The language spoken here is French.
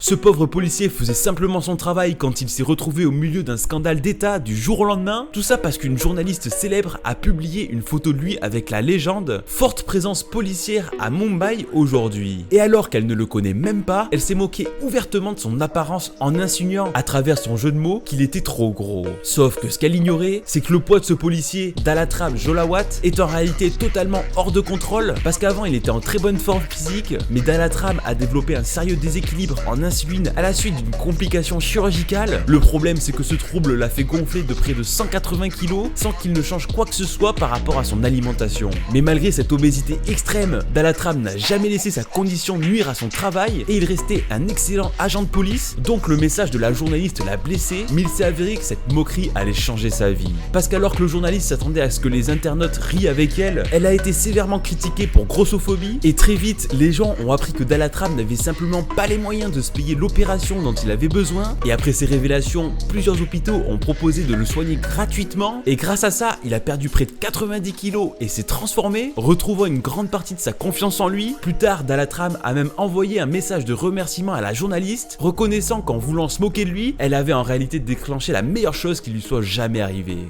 Ce pauvre policier faisait simplement son travail quand il s'est retrouvé au milieu d'un scandale d'État du jour au lendemain. Tout ça parce qu'une journaliste célèbre a publié une photo de lui avec la légende « Forte présence policière à Mumbai aujourd'hui ». Et alors qu'elle ne le connaît même pas, elle s'est moquée ouvertement de son apparence en insinuant à travers son jeu de mots qu'il était trop gros. Sauf que ce qu'elle ignorait, c'est que le poids de ce policier, Dalatram Jolawat, est en réalité totalement hors de contrôle parce qu'avant il était en très bonne forme physique, mais Dalatram a développé un sérieux déséquilibre en insuline à la suite d'une complication chirurgicale. Le problème c'est que ce trouble l'a fait gonfler de près de 180 kg sans qu'il ne change quoi que ce soit par rapport à son alimentation. Mais malgré cette obésité extrême, Dalatram n'a jamais laissé sa condition nuire à son travail et il restait un excellent agent de police, donc le message de la journaliste l'a blessé, mais il s'est avéré que cette moquerie allait changer sa vie. Parce qu'alors que le journaliste s'attendait à ce que les internautes rient avec elle, elle a été sévèrement critiquée pour grossophobie et très vite les gens ont appris que Dalatram n'avait simplement pas les moyens de se payer l'opération dont il avait besoin, et après ces révélations, plusieurs hôpitaux ont proposé de le soigner gratuitement et grâce à ça, il a perdu près de 90 kg et s'est transformé, retrouvant une grande partie de sa confiance en lui. Plus tard, Dalatram a même envoyé un message de remerciement à la journaliste, reconnaissant qu'en voulant se moquer de lui, elle avait en réalité déclenché la meilleure chose qui lui soit jamais arrivée.